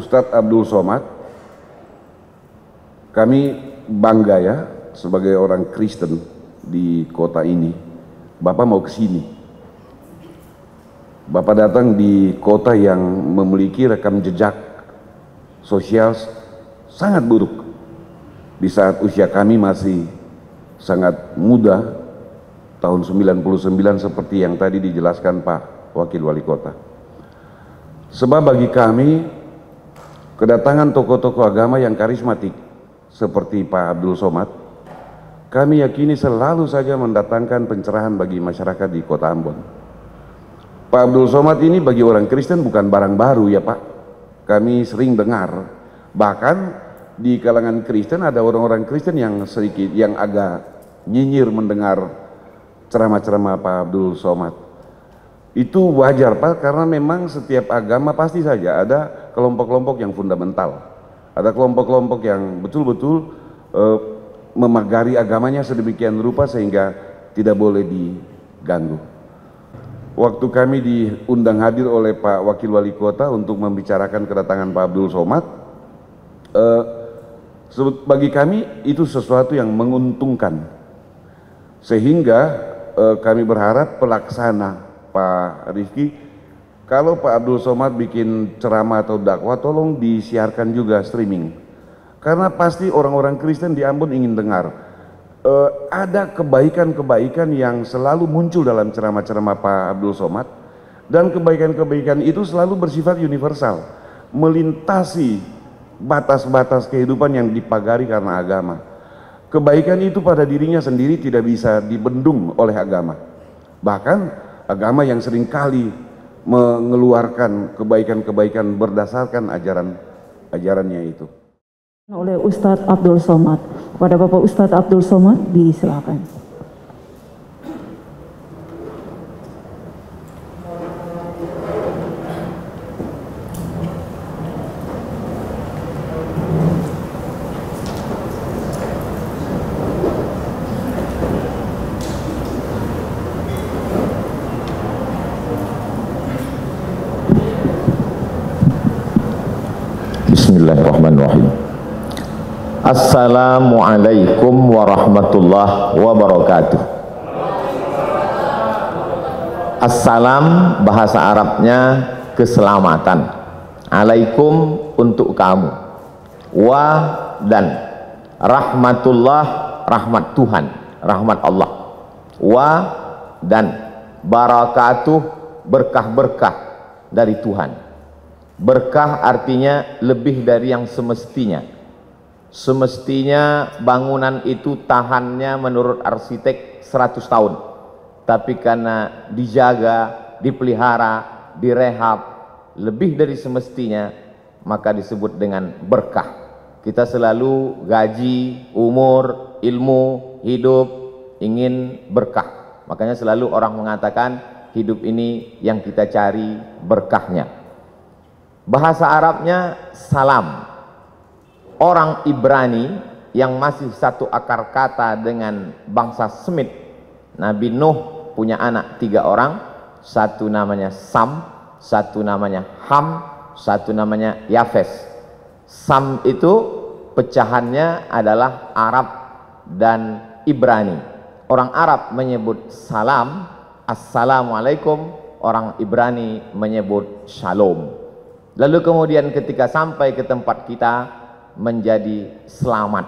Ustadz Abdul Somad, kami bangga ya sebagai orang Kristen di kota ini. Bapak mau ke sini. Bapak datang di kota yang memiliki rekam jejak sosial sangat buruk. Di saat usia kami masih sangat muda, tahun 99 seperti yang tadi dijelaskan Pak Wakil Wali Kota. Sebab bagi kami, kedatangan tokoh-tokoh agama yang karismatik seperti Pak Abdul Somad, kami yakini selalu saja mendatangkan pencerahan bagi masyarakat di kota Ambon. Pak Abdul Somad ini bagi orang Kristen bukan barang baru ya Pak. Kami sering dengar, bahkan di kalangan Kristen ada orang-orang Kristen yang sedikit, yang agak nyinyir mendengar ceramah-ceramah Pak Abdul Somad. Itu wajar Pak, karena memang setiap agama pasti saja ada kelompok-kelompok yang fundamental. Ada kelompok-kelompok yang betul-betul memagari agamanya sedemikian rupa sehingga tidak boleh diganggu. Waktu kami diundang hadir oleh Pak Wakil Wali Kota untuk membicarakan kedatangan Pak Abdul Somad, bagi kami itu sesuatu yang menguntungkan, sehingga kami berharap pelaksana Pak Rifki, kalau Pak Abdul Somad bikin ceramah atau dakwah, tolong disiarkan juga streaming, karena pasti orang-orang Kristen di Ambon ingin dengar. Ada kebaikan-kebaikan yang selalu muncul dalam ceramah-ceramah Pak Abdul Somad, dan kebaikan-kebaikan itu selalu bersifat universal, melintasi batas-batas kehidupan yang dipagari karena agama. Kebaikan itu pada dirinya sendiri tidak bisa dibendung oleh agama. Bahkan agama yang seringkali mengeluarkan kebaikan-kebaikan berdasarkan ajarannya itu. Oleh Ustadz Abdul Somad. Kepada Bapak Ustadz Abdul Somad, disilakan. Bismillahirrahmanirrahim. Assalamualaikum warahmatullahi wabarakatuh. Assalam bahasa Arabnya keselamatan. Alaikum untuk kamu. Wa dan rahmatullah, rahmat Tuhan, rahmat Allah. Wa dan barakatuh, berkah-berkah dari Tuhan. Berkah artinya lebih dari yang semestinya. Semestinya bangunan itu tahannya menurut arsitek 100 tahun. Tapi karena dijaga, dipelihara, direhab lebih dari semestinya, maka disebut dengan berkah. Kita selalu gaji, umur, ilmu, hidup ingin berkah. Makanya selalu orang mengatakan hidup ini yang kita cari berkahnya. Bahasa Arabnya salam. Orang Ibrani yang masih satu akar kata dengan bangsa Semit. Nabi Nuh punya anak 3 orang. Satu namanya Sam, satu namanya Ham, satu namanya Yafes. Sam itu pecahannya adalah Arab dan Ibrani. Orang Arab menyebut salam, assalamualaikum. Orang Ibrani menyebut shalom. Lalu kemudian ketika sampai ke tempat kita menjadi selamat.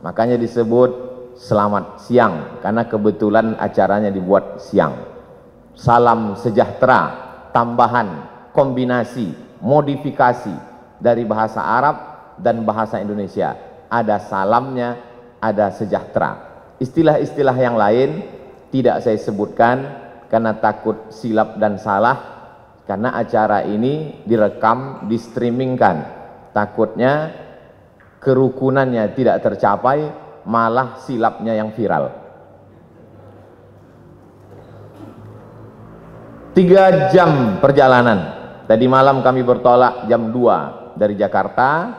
Makanya disebut selamat siang, karena kebetulan acaranya dibuat siang. Salam sejahtera, tambahan, kombinasi, modifikasi dari bahasa Arab dan bahasa Indonesia. Ada salamnya, ada sejahtera. Istilah-istilah yang lain tidak saya sebutkan karena takut silap dan salah. Karena acara ini direkam, di-streamingkan. Takutnya kerukunannya tidak tercapai, malah silapnya yang viral. 3 jam perjalanan. Tadi malam kami bertolak jam 2 dari Jakarta.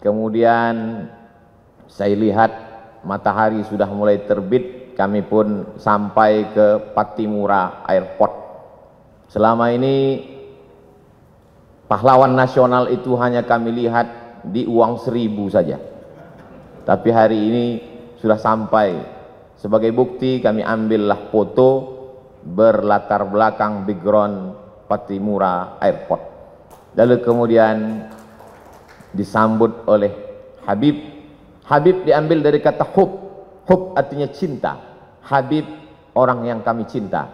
Kemudian saya lihat matahari sudah mulai terbit. Kami pun sampai ke Pattimura Airport. Selama ini Pahlawan nasional itu hanya kami lihat di uang 1.000 saja. Tapi hari ini sudah sampai. Sebagai bukti kami ambillah foto berlatar belakang background Pattimura Airport. Lalu kemudian disambut oleh Habib. Habib diambil dari kata hub. Hub artinya cinta. Habib orang yang kami cinta.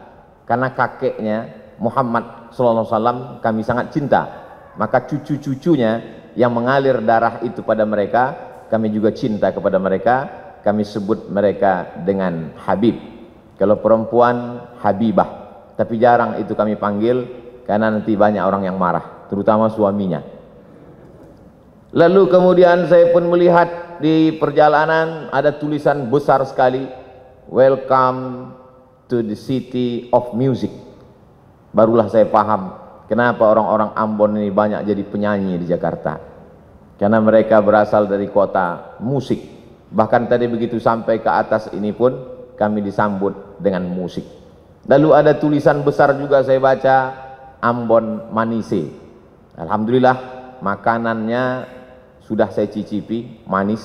Karena kakeknya Muhammad SAW kami sangat cinta. Maka cucu-cucunya yang mengalir darah itu pada mereka, kami juga cinta kepada mereka. Kami sebut mereka dengan Habib. Kalau perempuan Habibah, tapi jarang itu kami panggil karena nanti banyak orang yang marah, terutama suaminya. Lalu kemudian saya pun melihat di perjalanan ada tulisan besar sekali, "Welcome to the city of music." Barulah saya paham kenapa orang-orang Ambon ini banyak jadi penyanyi di Jakarta. Karena mereka berasal dari kota musik. Bahkan tadi begitu sampai ke atas ini pun kami disambut dengan musik. Lalu ada tulisan besar juga saya baca, Ambon Manise. Alhamdulillah makanannya sudah saya cicipi, manis.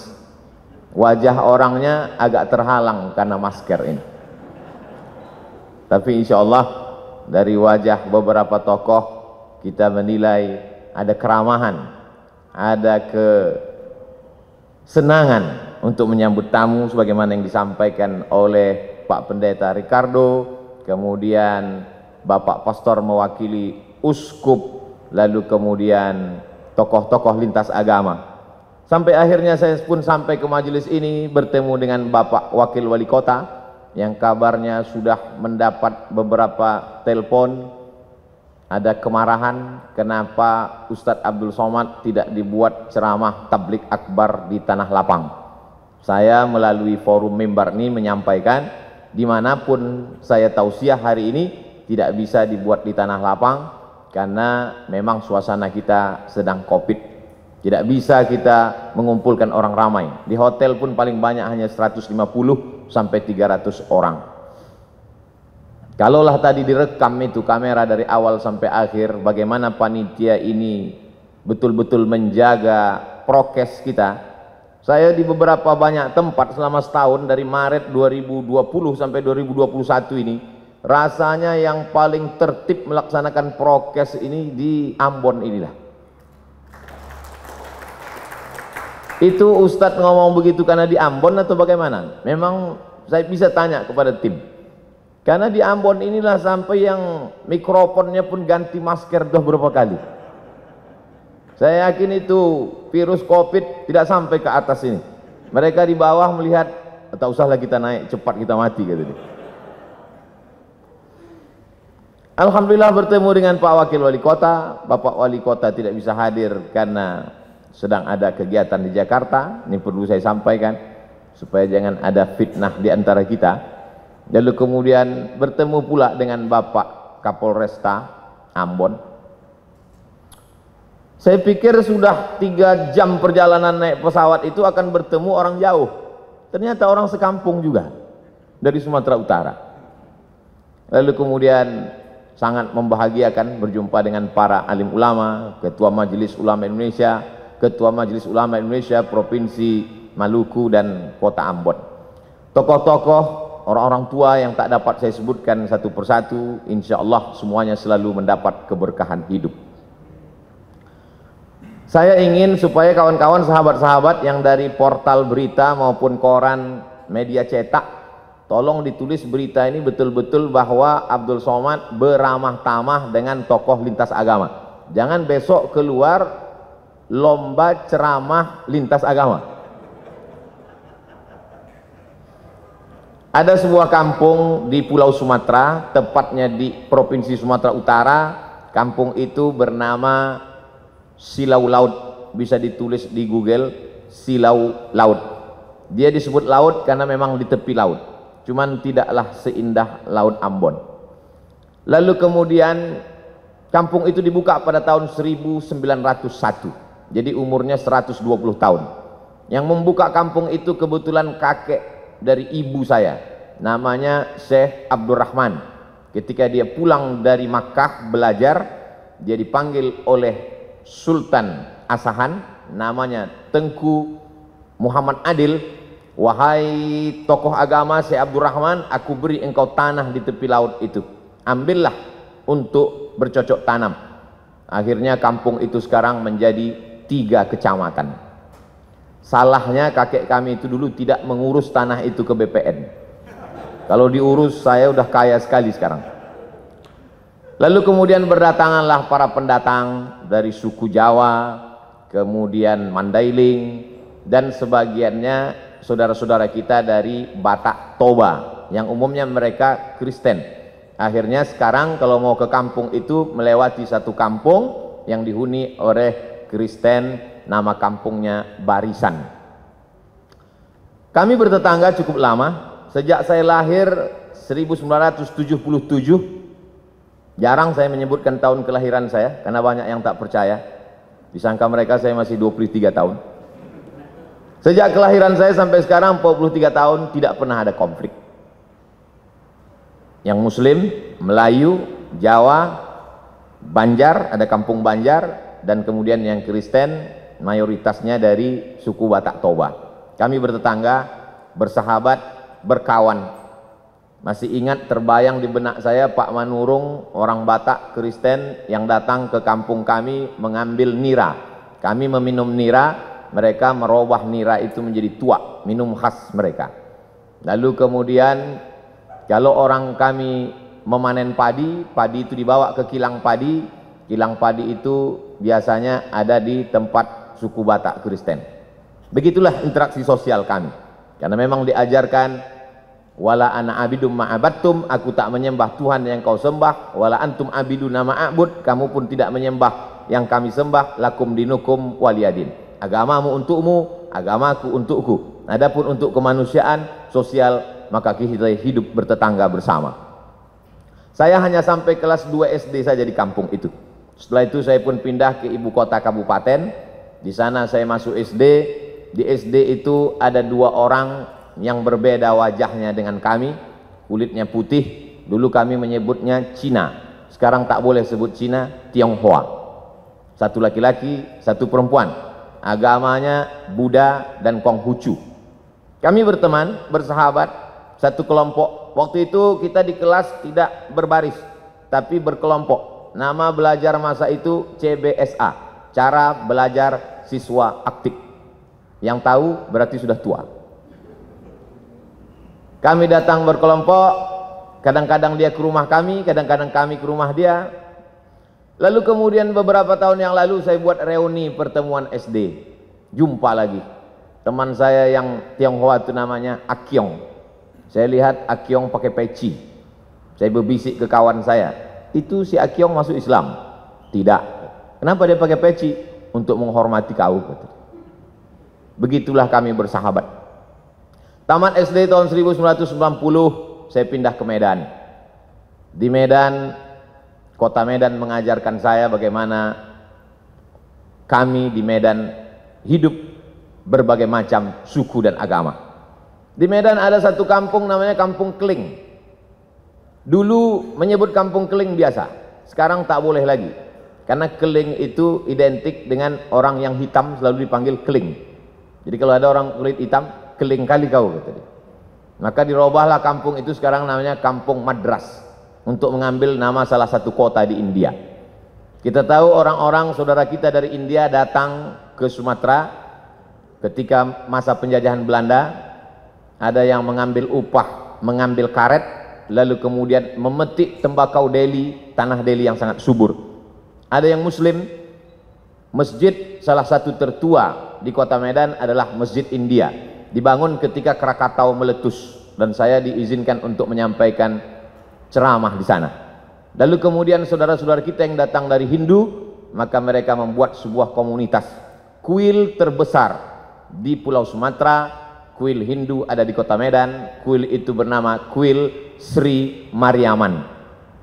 Wajah orangnya agak terhalang karena masker ini. Tapi insya Allah dari wajah beberapa tokoh kita menilai ada keramahan, ada kesenangan untuk menyambut tamu sebagaimana yang disampaikan oleh Pak Pendeta Ricardo, kemudian Bapak Pastor mewakili uskup, lalu kemudian tokoh-tokoh lintas agama. Sampai akhirnya saya pun sampai ke majelis ini bertemu dengan Bapak Wakil Wali Kota yang kabarnya sudah mendapat beberapa telepon, ada kemarahan kenapa Ustadz Abdul Somad tidak dibuat ceramah tablik akbar di Tanah Lapang. Saya melalui forum mimbar ini menyampaikan dimanapun saya tausiah hari ini tidak bisa dibuat di Tanah Lapang karena memang suasana kita sedang COVID. Tidak bisa kita mengumpulkan orang ramai. Di hotel pun paling banyak hanya 150 sampai 300 orang. Kalaulah tadi direkam itu kamera dari awal sampai akhir, bagaimana panitia ini betul-betul menjaga prokes kita. Saya di beberapa banyak tempat selama setahun dari Maret 2020 sampai 2021 ini, rasanya yang paling tertib melaksanakan prokes ini di Ambon inilah. Itu Ustadz ngomong begitu karena di Ambon atau bagaimana? Memang saya bisa tanya kepada tim. Karena di Ambon inilah sampai yang mikrofonnya pun ganti masker dah berapa kali. Saya yakin itu virus COVID tidak sampai ke atas ini. Mereka di bawah melihat, tak usahlah kita naik, cepat kita mati kata dia. Alhamdulillah bertemu dengan Pak Wakil Wali Kota. Bapak Wali Kota tidak bisa hadir karena sedang ada kegiatan di Jakarta. Ini perlu saya sampaikan supaya jangan ada fitnah di antara kita. Lalu kemudian bertemu pula dengan Bapak Kapolresta Ambon. Saya pikir sudah 3 jam perjalanan naik pesawat itu akan bertemu orang jauh. Ternyata orang sekampung juga dari Sumatera Utara. Lalu kemudian sangat membahagiakan berjumpa dengan para alim ulama, Ketua Majelis Ulama Indonesia, Ketua Majelis Ulama Indonesia Provinsi Maluku dan Kota Ambon. Tokoh-tokoh, orang-orang tua yang tak dapat saya sebutkan satu persatu, insya Allah semuanya selalu mendapat keberkahan hidup. Saya ingin supaya kawan-kawan sahabat-sahabat yang dari portal berita maupun koran media cetak, tolong ditulis berita ini betul-betul bahwa Abdul Somad beramah tamah dengan tokoh lintas agama. Jangan besok keluar lomba ceramah lintas agama. Ada sebuah kampung di Pulau Sumatera, tepatnya di Provinsi Sumatera Utara. Kampung itu bernama Silau Laut, bisa ditulis di Google, Silau Laut. Dia disebut laut karena memang di tepi laut, cuman tidaklah seindah Laut Ambon. Lalu kemudian kampung itu dibuka pada tahun 1901. Jadi umurnya 120 tahun. Yang membuka kampung itu kebetulan kakek dari ibu saya, namanya Syekh Abdurrahman. Ketika dia pulang dari Makkah belajar, dia dipanggil oleh Sultan Asahan, namanya Tengku Muhammad Adil, wahai tokoh agama Syekh Abdurrahman, aku beri engkau tanah di tepi laut itu, ambillah untuk bercocok tanam. Akhirnya kampung itu sekarang menjadi 3 kecamatan. Salahnya kakek kami itu dulu tidak mengurus tanah itu ke BPN. Kalau diurus saya udah kaya sekali sekarang. Lalu kemudian berdatanganlah para pendatang dari suku Jawa, kemudian Mandailing, dan sebagiannya saudara-saudara kita dari Batak Toba, yang umumnya mereka Kristen. Akhirnya sekarang kalau mau ke kampung itu melewati satu kampung yang dihuni oleh Kristen, nama kampungnya Barisan. Kami bertetangga cukup lama, sejak saya lahir 1977. Jarang saya menyebutkan tahun kelahiran saya karena banyak yang tak percaya, disangka mereka saya masih 23 tahun. Sejak kelahiran saya sampai sekarang 43 tahun tidak pernah ada konflik. Yang Muslim, Melayu, Jawa, Banjar, ada kampung Banjar, dan kemudian yang Kristen mayoritasnya dari suku Batak Toba. Kami bertetangga, bersahabat, berkawan. Masih ingat terbayang di benak saya Pak Manurung, orang Batak Kristen yang datang ke kampung kami mengambil nira. Kami meminum nira, mereka merubah nira itu menjadi tuak, minum khas mereka. Lalu kemudian kalau orang kami memanen padi, padi itu dibawa ke kilang padi. Kilang padi itu biasanya ada di tempat suku Batak Kristen. Begitulah interaksi sosial kami. Karena memang diajarkan, wala ana abidum ma'abattum, aku tak menyembah Tuhan yang kau sembah, wala antum abiduna ma'abud, kamu pun tidak menyembah yang kami sembah, lakum dinukum waliyadin. Agamamu untukmu, agamaku untukku. Adapun untuk kemanusiaan, sosial, maka kita hidup bertetangga bersama. Saya hanya sampai kelas 2 SD saja di kampung itu. Setelah itu saya pun pindah ke ibu kota kabupaten. Di sana saya masuk SD. Di SD itu ada 2 orang yang berbeda wajahnya dengan kami, kulitnya putih. Dulu kami menyebutnya Cina, sekarang tak boleh sebut Cina, Tionghoa. Satu laki-laki, satu perempuan, agamanya Buddha dan Konghucu. Kami berteman, bersahabat, satu kelompok. Waktu itu kita di kelas tidak berbaris, tapi berkelompok. Nama belajar masa itu CBSA, cara belajar siswa aktif. Yang tahu berarti sudah tua. Kami datang berkelompok, kadang-kadang dia ke rumah kami, kadang-kadang kami ke rumah dia. Lalu kemudian beberapa tahun yang lalu saya buat reuni pertemuan SD. Jumpa lagi. Teman saya yang Tionghoa itu namanya Akyong. Saya lihat Akyong pakai peci. Saya berbisik ke kawan saya, itu si Akyong masuk Islam? Tidak. Kenapa dia pakai peci? Untuk menghormati kau. Begitulah kami bersahabat. Tamat SD tahun 1990, saya pindah ke Medan. Di Medan, kota Medan mengajarkan saya bagaimana kami di Medan hidup berbagai macam suku dan agama. Di Medan ada satu kampung namanya Kampung Keling. Dulu menyebut Kampung Keling biasa, sekarang tak boleh lagi. Karena Keling itu identik dengan orang yang hitam selalu dipanggil Keling. Jadi kalau ada orang kulit hitam, keling kali kau, kata dia. Maka dirubahlah kampung itu sekarang namanya Kampung Madras, untuk mengambil nama salah satu kota di India. Kita tahu orang-orang saudara kita dari India datang ke Sumatera ketika masa penjajahan Belanda. Ada yang mengambil upah, mengambil karet, lalu kemudian memetik tembakau Delhi, tanah Delhi yang sangat subur. Ada yang Muslim. Masjid salah satu tertua di kota Medan adalah Masjid India, dibangun ketika Krakatau meletus, dan saya diizinkan untuk menyampaikan ceramah di sana. Lalu kemudian saudara-saudara kita yang datang dari Hindu, maka mereka membuat sebuah komunitas. Kuil terbesar di Pulau Sumatera, kuil Hindu ada di kota Medan. Kuil itu bernama Kuil Sri Mariaman.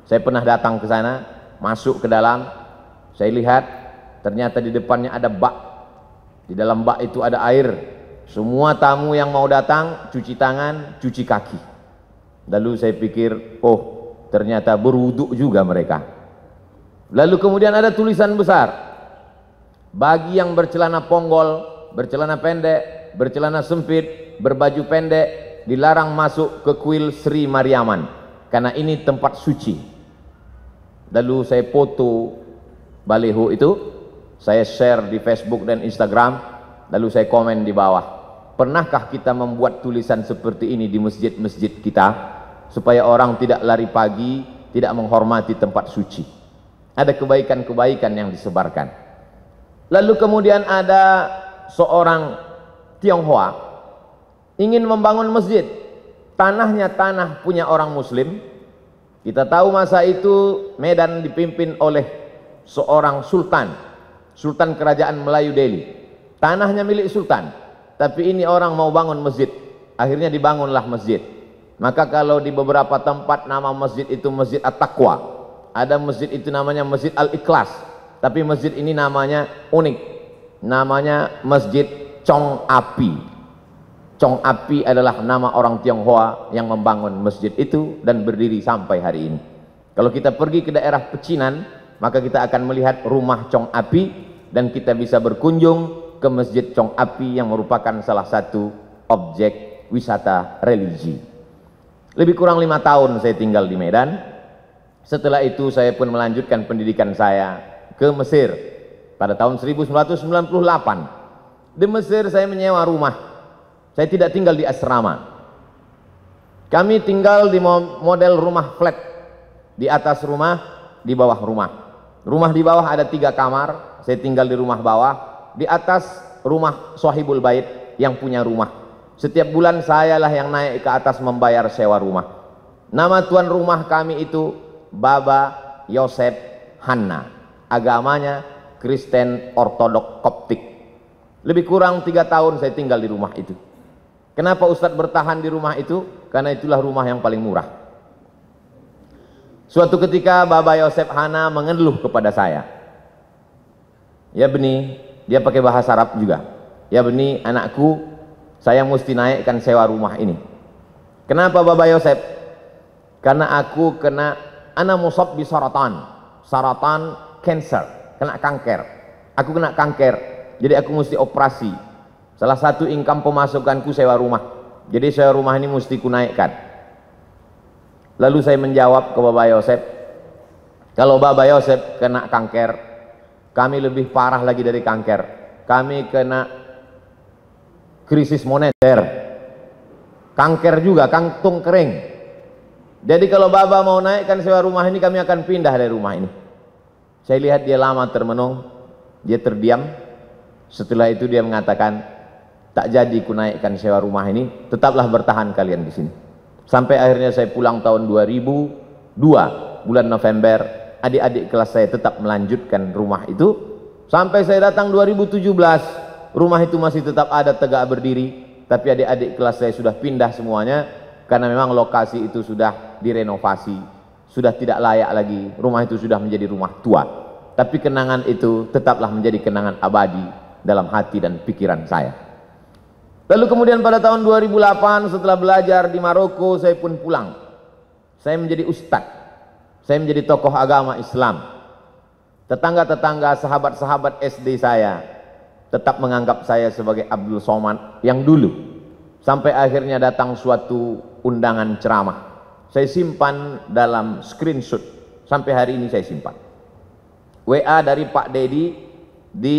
Saya pernah datang ke sana, masuk ke dalam, saya lihat ternyata di depannya ada bak. Di dalam bak itu ada air. Semua tamu yang mau datang cuci tangan, cuci kaki. Lalu saya pikir, oh ternyata berwuduk juga mereka. Lalu kemudian ada tulisan besar, Bagi yang bercelana ponggol, bercelana pendek, bercelana sempit, berbaju pendek, dilarang masuk ke kuil Sri Mariaman, karena ini tempat suci. Lalu saya foto baliho itu, saya share di Facebook dan Instagram, lalu saya komen di bawah, pernahkah kita membuat tulisan seperti ini di masjid-masjid kita, supaya orang tidak lari pagi, tidak menghormati tempat suci. Ada kebaikan-kebaikan yang disebarkan. Lalu kemudian ada seorang Tionghoa ingin membangun masjid, tanahnya tanah punya orang muslim. Kita tahu masa itu Medan dipimpin oleh seorang sultan, sultan kerajaan Melayu Delhi. Tanahnya milik sultan, tapi ini orang mau bangun masjid, akhirnya dibangunlah masjid. Maka kalau di beberapa tempat nama masjid itu Masjid At-Taqwa, ada masjid itu namanya Masjid Al-Ikhlas, tapi masjid ini namanya unik, namanya Masjid Chong Api. Chong Api adalah nama orang Tionghoa yang membangun masjid itu dan berdiri sampai hari ini. Kalau kita pergi ke daerah Pecinan, maka kita akan melihat rumah Chong Api, dan kita bisa berkunjung ke Masjid Chong Api yang merupakan salah satu objek wisata religi. Lebih kurang 5 tahun saya tinggal di Medan. Setelah itu saya pun melanjutkan pendidikan saya ke Mesir pada tahun 1998. Di Mesir saya menyewa rumah. Saya tidak tinggal di asrama. Kami tinggal di model rumah flat. Di atas rumah, di bawah rumah. Rumah di bawah ada 3 kamar. Saya tinggal di rumah bawah. Di atas rumah Sohibul Bait yang punya rumah. Setiap bulan sayalah yang naik ke atas membayar sewa rumah. Nama tuan rumah kami itu Baba Yosef Hanna. Agamanya Kristen Ortodok Koptik. Lebih kurang 3 tahun saya tinggal di rumah itu. Kenapa Ustadz bertahan di rumah itu? Karena itulah rumah yang paling murah. Suatu ketika Baba Yosef Hanna mengeluh kepada saya. Ya Beni, dia pakai bahasa Arab juga. Ya Beni, anakku, saya mesti naikkan sewa rumah ini. Kenapa Baba Yosef? Karena aku kena ana musab bi saratan. Saratan cancer, kena kanker. Aku kena kanker, jadi aku mesti operasi. Salah satu income pemasukanku sewa rumah, jadi sewa rumah ini mesti ku naikkan. Lalu saya menjawab ke Baba Yosef, kalau Baba Yosef kena kanker, kami lebih parah lagi dari kanker. Kami kena krisis moneter, kanker juga, kantung kering. Jadi kalau Baba mau naikkan sewa rumah ini, kami akan pindah dari rumah ini. Saya lihat dia lama termenung, dia terdiam. Setelah itu dia mengatakan, tak jadi ku naikkan sewa rumah ini, tetaplah bertahan kalian di sini. Sampai akhirnya saya pulang tahun 2002, bulan November, adik-adik kelas saya tetap melanjutkan rumah itu. Sampai saya datang 2017, rumah itu masih tetap ada tegak berdiri, tapi adik-adik kelas saya sudah pindah semuanya, karena memang lokasi itu sudah direnovasi. Sudah tidak layak lagi, rumah itu sudah menjadi rumah tua. Tapi kenangan itu tetaplah menjadi kenangan abadi dalam hati dan pikiran saya. Lalu kemudian pada tahun 2008 setelah belajar di Maroko, saya pun pulang. Saya menjadi ustadz. Saya menjadi tokoh agama Islam. Tetangga-tetangga, sahabat-sahabat SD saya tetap menganggap saya sebagai Abdul Somad yang dulu. Sampai akhirnya datang suatu undangan ceramah. Saya simpan dalam screenshot, sampai hari ini saya simpan. WA dari Pak Dedi di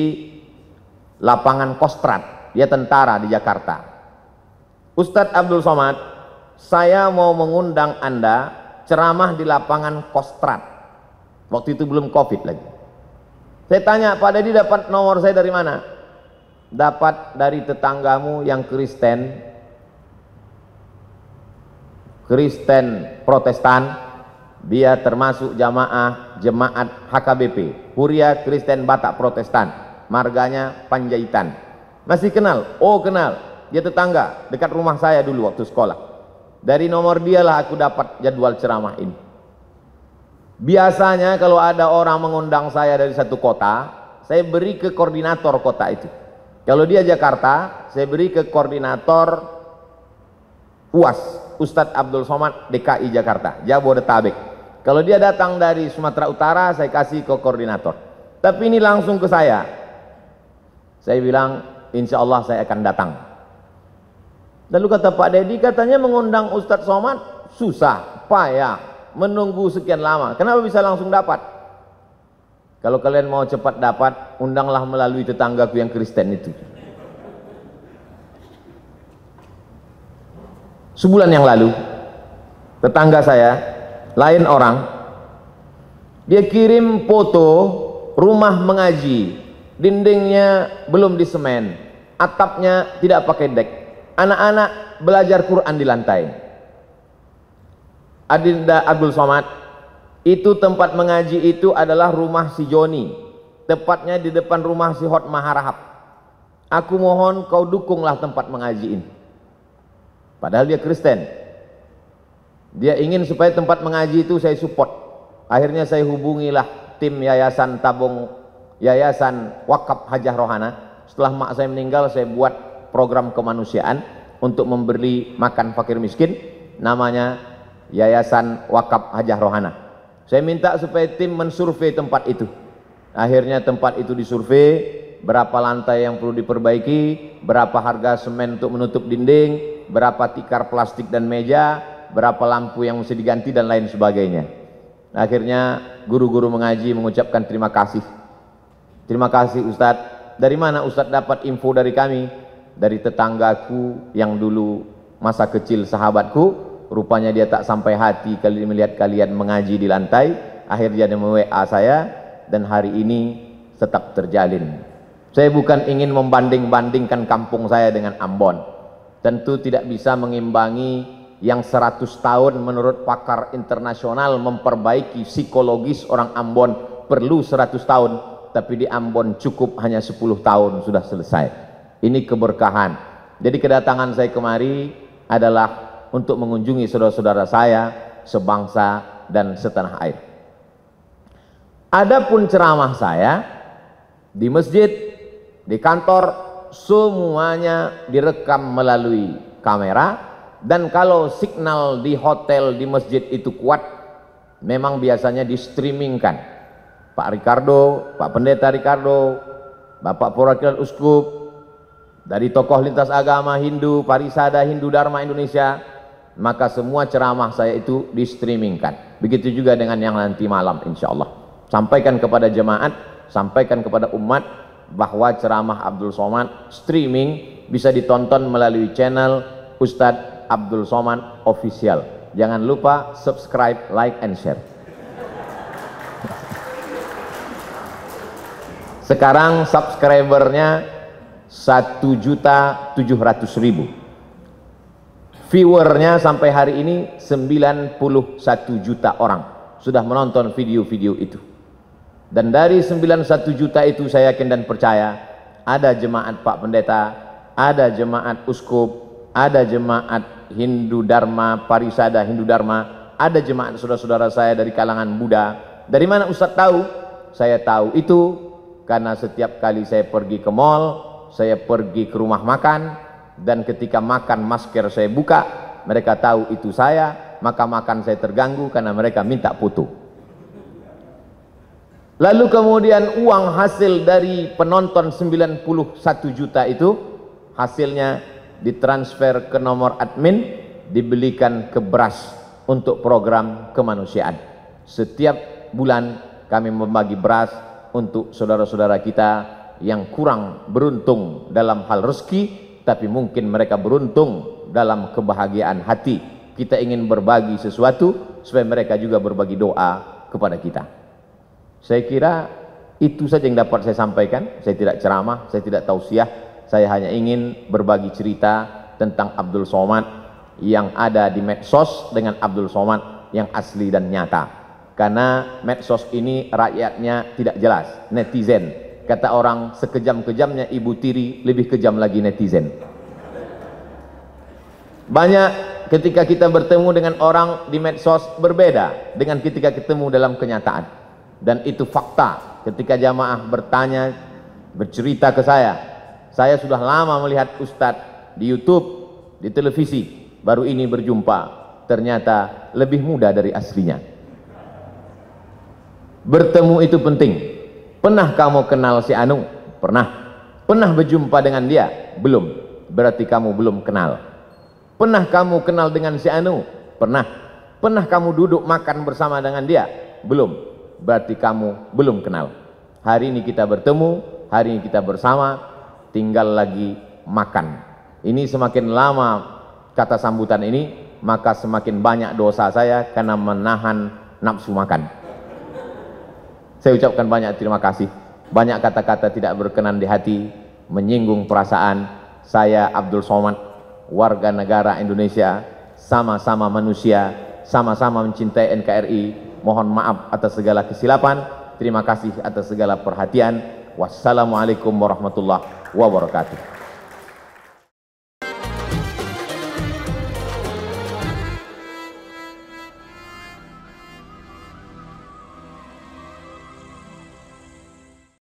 lapangan Kostrad, dia tentara di Jakarta. Ustadz Abdul Somad, saya mau mengundang Anda ceramah di lapangan Kostrad. Waktu itu belum COVID lagi. Saya tanya, Pak Dedi dapat nomor saya dari mana? Dapat dari tetanggamu yang Kristen Protestan, dia termasuk jemaat HKBP, Huria Kristen Batak Protestan, marganya Panjaitan. Masih kenal? Oh kenal, dia tetangga, dekat rumah saya dulu waktu sekolah. Dari nomor dialah aku dapat jadwal ceramah ini. Biasanya kalau ada orang mengundang saya dari satu kota, saya beri ke koordinator kota itu. Kalau dia Jakarta, saya beri ke koordinator UAS, Ustadz Abdul Somad DKI Jakarta, Jabodetabek. Kalau dia datang dari Sumatera Utara, saya kasih ke koordinator. Tapi ini langsung ke saya. Saya bilang, insya Allah saya akan datang. Lalu kata Pak Dedi, katanya mengundang Ustadz Somad susah, payah, menunggu sekian lama. Kenapa bisa langsung dapat? Kalau kalian mau cepat dapat, undanglah melalui tetanggaku yang Kristen itu. Sebulan yang lalu, tetangga saya, lain orang, dia kirim foto rumah mengaji, dindingnya belum disemen, atapnya tidak pakai dek, anak-anak belajar Quran di lantai. Adinda Abdul Somad, itu tempat mengaji itu adalah rumah si Joni, tepatnya di depan rumah si Hot Maharahap. Aku mohon kau dukunglah tempat mengaji ini. Padahal dia Kristen. Dia ingin supaya tempat mengaji itu saya support. Akhirnya saya hubungilah tim Yayasan Tabung, Yayasan Wakaf Hajah Rohana. Setelah mak saya meninggal, saya buat program kemanusiaan untuk memberi makan fakir miskin, namanya Yayasan Wakaf Hajah Rohana. Saya minta supaya tim mensurvei tempat itu. Akhirnya tempat itu disurvei, berapa lantai yang perlu diperbaiki, berapa harga semen untuk menutup dinding, berapa tikar plastik dan meja, berapa lampu yang mesti diganti dan lain sebagainya. Akhirnya guru-guru mengaji mengucapkan terima kasih. Terima kasih Ustadz. Dari mana Ustadz dapat info dari kami? Dari tetanggaku yang dulu masa kecil sahabatku. Rupanya dia tak sampai hati kali melihat kalian mengaji di lantai. Akhirnya dia WA saya dan hari ini tetap terjalin. Saya bukan ingin membanding-bandingkan kampung saya dengan Ambon. Tentu tidak bisa mengimbangi yang 100 tahun menurut pakar internasional memperbaiki psikologis orang Ambon perlu 100 tahun, tapi di Ambon cukup hanya 10 tahun sudah selesai. Ini keberkahan. Jadi kedatangan saya kemari adalah untuk mengunjungi saudara-saudara saya sebangsa dan setanah air. Adapun ceramah saya di masjid, di kantor, semuanya direkam melalui kamera, dan kalau signal di hotel, di masjid itu kuat, memang biasanya di streamingkan. Pak Ricardo, Pak Pendeta Ricardo, Bapak Perwakilan Uskup, dari tokoh lintas agama Hindu, Parisada Hindu Dharma Indonesia, maka semua ceramah saya itu di streamingkan. Begitu juga dengan yang nanti malam insya Allah. Sampaikan kepada jemaat, sampaikan kepada umat bahwa ceramah Abdul Somad streaming bisa ditonton melalui channel Ustadz Abdul Somad Official. Jangan lupa subscribe, like, and share. Sekarang subscribernya 1.700.000. Viewernya sampai hari ini 91 juta orang sudah menonton video-video itu. Dan dari 91 juta itu saya yakin dan percaya ada jemaat Pak Pendeta, ada jemaat Uskup, ada jemaat Hindu Dharma, Parisada Hindu Dharma, ada jemaat saudara-saudara saya dari kalangan Buddha. Dari mana Ustadz tahu? Saya tahu itu karena setiap kali saya pergi ke mall, saya pergi ke rumah makan, dan ketika makan masker saya buka, mereka tahu itu saya, maka makan saya terganggu karena mereka minta foto. Lalu kemudian uang hasil dari penonton 91 juta itu, hasilnya ditransfer ke nomor admin, dibelikan ke beras untuk program kemanusiaan. Setiap bulan kami membagi beras untuk saudara-saudara kita yang kurang beruntung dalam hal rezeki, tapi mungkin mereka beruntung dalam kebahagiaan hati. Kita ingin berbagi sesuatu supaya mereka juga berbagi doa kepada kita. Saya kira itu saja yang dapat saya sampaikan. Saya tidak ceramah, saya tidak tausiah, saya hanya ingin berbagi cerita tentang Abdul Somad yang ada di medsos dengan Abdul Somad yang asli dan nyata. Karena medsos ini rakyatnya tidak jelas, netizen. Kata orang, sekejam-kejamnya Ibu Tiri, lebih kejam lagi netizen. Banyak ketika kita bertemu dengan orang di medsos berbeda dengan ketika ketemu dalam kenyataan. Dan itu fakta. Ketika jamaah bertanya, bercerita ke saya sudah lama melihat Ustadz di YouTube, di televisi, baru ini berjumpa. Ternyata lebih muda dari aslinya. Bertemu itu penting. Pernah kamu kenal si Anu? Pernah. Pernah berjumpa dengan dia? Belum. Berarti kamu belum kenal. Pernah kamu kenal dengan si Anu? Pernah. Pernah kamu duduk makan bersama dengan dia? Belum. Berarti kamu belum kenal. Hari ini kita bertemu, hari ini kita bersama, tinggal lagi makan. Ini semakin lama kata sambutan ini, maka semakin banyak dosa saya karena menahan nafsu makan. Saya ucapkan banyak terima kasih. Banyak kata-kata tidak berkenan di hati, menyinggung perasaan. Saya Abdul Somad, warga negara Indonesia, sama-sama manusia, sama-sama mencintai NKRI. Mohon maaf atas segala kesilapan. Terima kasih atas segala perhatian. Wassalamualaikum warahmatullahi wabarakatuh.